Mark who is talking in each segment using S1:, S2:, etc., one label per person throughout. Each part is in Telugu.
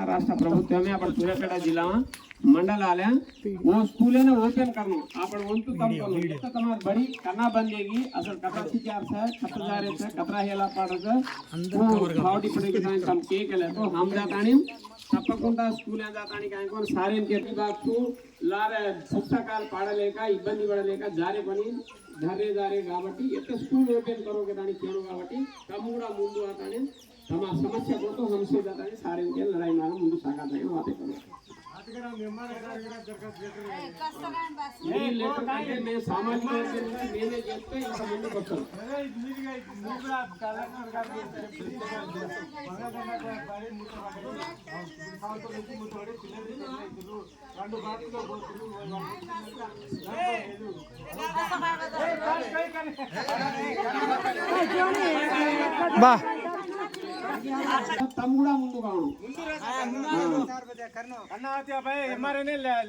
S1: राष्ट्र प्रभुत्व में अपन सूर्यापेट जिला मंडल वो स्कूल है ना ओपन करना अपन वंतु तब करो तो तुम्हारी बड़ी करना बन जाएगी असल कतरा सिचार से कतरा जा रहे से कतरा हेला पाड़ से वो भावटी पड़ेगी तो हम केक ले तो हम जाता नहीं తప్పకుండా స్కూల్ జాతానికి అనుకోని సారేం చెప్పి బాకు లారే పుస్తకాలు పాడలేక ఇబ్బంది పడలేక జారే పని జారే కాబట్టి ఎంత స్కూల్ ఓపెన్ కరోगे దానికి కేను కాబట్టి తమ కూడా ముందు ఆతానే తమ సమస్య కోసం हमसे जाताने सारे के लड़ाई में ముందు సాగాతాయి వాతే కरो ये लेटर के मैं सामाजिक मैंने చెప్తే ఇంత ముందుకు వస్తాను
S2: బా
S1: తమ్ముడా ముందు కావు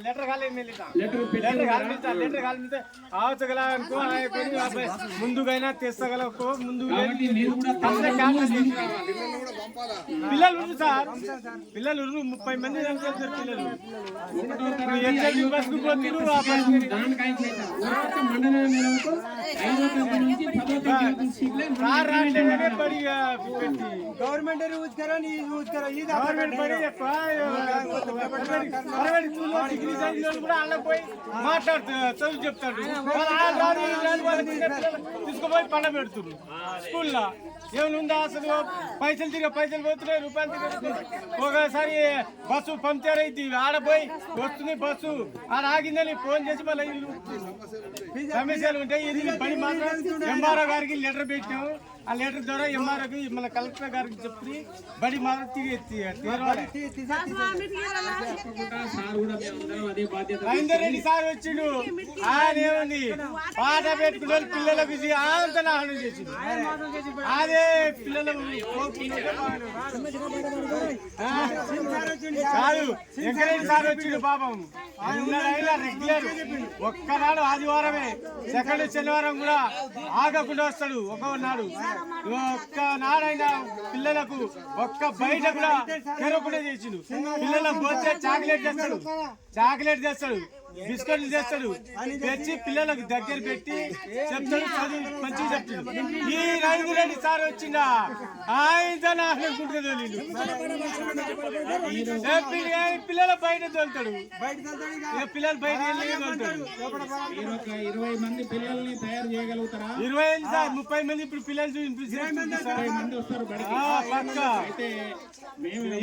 S3: लेटर खाली मिलता लेटर खाली मिलते आवचगला को आए कोनी आबे ముందుగైనా తెస్తగలకు ముందు పిల్లలు సార్ పిల్లలు 30 మంది అనుకుంటారు పిల్లలు ఎగ్జామ్ బస్ కు పోతిరు
S1: దాని కాయ చేత మండల నిలవకు 5వ తరగతి నుంచి 10వ తరగతి సిగ్లే
S3: సార్ రాంటే బడిగా
S4: गवर्नमेंट यूज करा नहीं यूज करा ये
S3: गवर्नमेंट बड़ी ప్రైవేట్ స్కూల్లో డిగ్రీ చదివిన వాళ్ళు కూడా అలా పోయి మాట్లాడుతారు చదువు చెప్తాడు తీసుకుపోయి పండ పెడుతున్నారు స్కూల్లో ఏమనుందా అసలు పైసలు పోతున్నాయి రూపాయలు ఒకసారి బస్సు పంక్చర్ అయింది ఆడపోయి వస్తుంది బస్సు ఆడ ఆగిందని ఫోన్ చేసి మళ్ళీ సమస్యలు ఉంటాయి ఇది పని మాత్రం ఎంఆర్ఓ గారికి లెటర్ పెట్టాము ఆ లెటర్ ద్వారా ఎంఆర్ఓకి మన కలెక్టర్ గారికి చెప్పి బడి మాత్రం రవీందర్ రెడ్డి సార్ వచ్చిండు ఆయన ఏముంది పాట పెట్టుకున్న పిల్లలకు అంత నాశనం చేసిండు అదే పిల్లలకు కాదు వెంకరెడ్డి సార్ వచ్చిండు పాపం రెగ్యులర్ ఒక్కనాడు ఆదివారమే సెకండ్ శనివారం కూడా ఆగకుండా వస్తాడు ఒక్కనాడు ఒక్కనాడైనా పిల్లలకు ఒక్క బయట కూడా తెరవకుండా చేసిండు పిల్లలకు పోతే చాక్లెట్ తెస్తాడు బిస్కెట్లు చేస్తాడు తెచ్చి పిల్లలకు దగ్గర పెట్టి చెప్తాడు చదువు మంచిగా చెప్తాడు ఈ రవీంద్ర రెడ్డి సార్ వచ్చిందా ఆయన అనుకుంటుంది పిల్లలు బయట తోలుతాడు పిల్లలు బయట
S1: 20 మంది పిల్లల్ని తయారు చేయగలుగుతారా
S3: 20 సార్ 30 మంది ఇప్పుడు పిల్లలు
S1: అయితే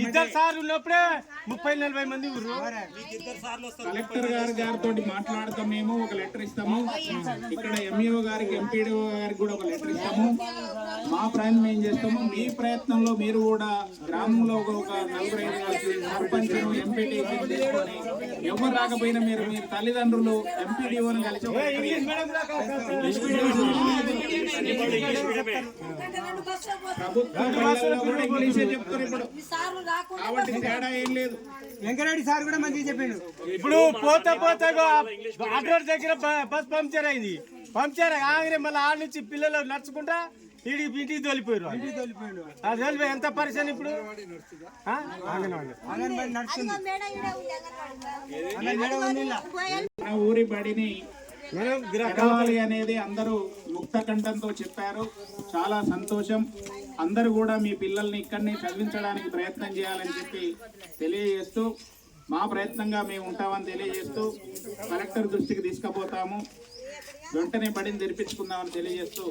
S3: ఇద్దరు సార్ ఉన్నప్పుడే 30-40 మంది
S1: కలెక్టర్ గారితో మాట్లాడతాం మేము ఒక లెటర్ ఇస్తాము ఇక్కడ ఎంఈఓ గారికి ఎంపీడీఓ గారికి కూడా ఒక లెటర్ ఇస్తాము మా ప్రయత్నం ఏం చేస్తాము మీ ప్రయత్నంలో మీరు కూడా గ్రామంలో ఒక 4-5 సర్పంచ్ ఎంపీటీసీ తీసుకొని ఎవరు రాకపోయినా మీరు మీ తల్లిదండ్రులు ఎంపీడీఓని కలిసి ప్రభుత్వం కూడా ఇంగ్లీషే చెప్తారు ఇప్పుడు కాబట్టి తేడా ఏం లేదు
S4: వెంకరెడ్డి సార్ కూడా మంచిగా చెప్పిండు
S3: ఇప్పుడు పోతా అడ్రోడ్ దగ్గర బస్ పంక్చర్ అయింది పంక్చర్ ఆగిరే మళ్ళీ ఆడ నుంచి పిల్లలు నడుచుకుంటా ఇంటికి తోలిపోయారు తోలిపోయి ఎంత పరిస్థితి ఇప్పుడు
S1: ఊరి బడిని గడవాలి అనేది అందరూ ముక్త కంఠంతో చెప్పారు. చాలా సంతోషం. అందరూ కూడా మీ పిల్లల్ని ఇక్కడనే చదివించడానికి ప్రయత్నం చేయాలని చెప్పి తెలియజేస్తూ మా ప్రయత్నంగా మేము ఉంటామని తెలియజేస్తూ కలెక్టర్ దృష్టికి తీసుకుపోతాము. వెంటనే బడిని తెరిపించుకుందామని తెలియజేస్తూ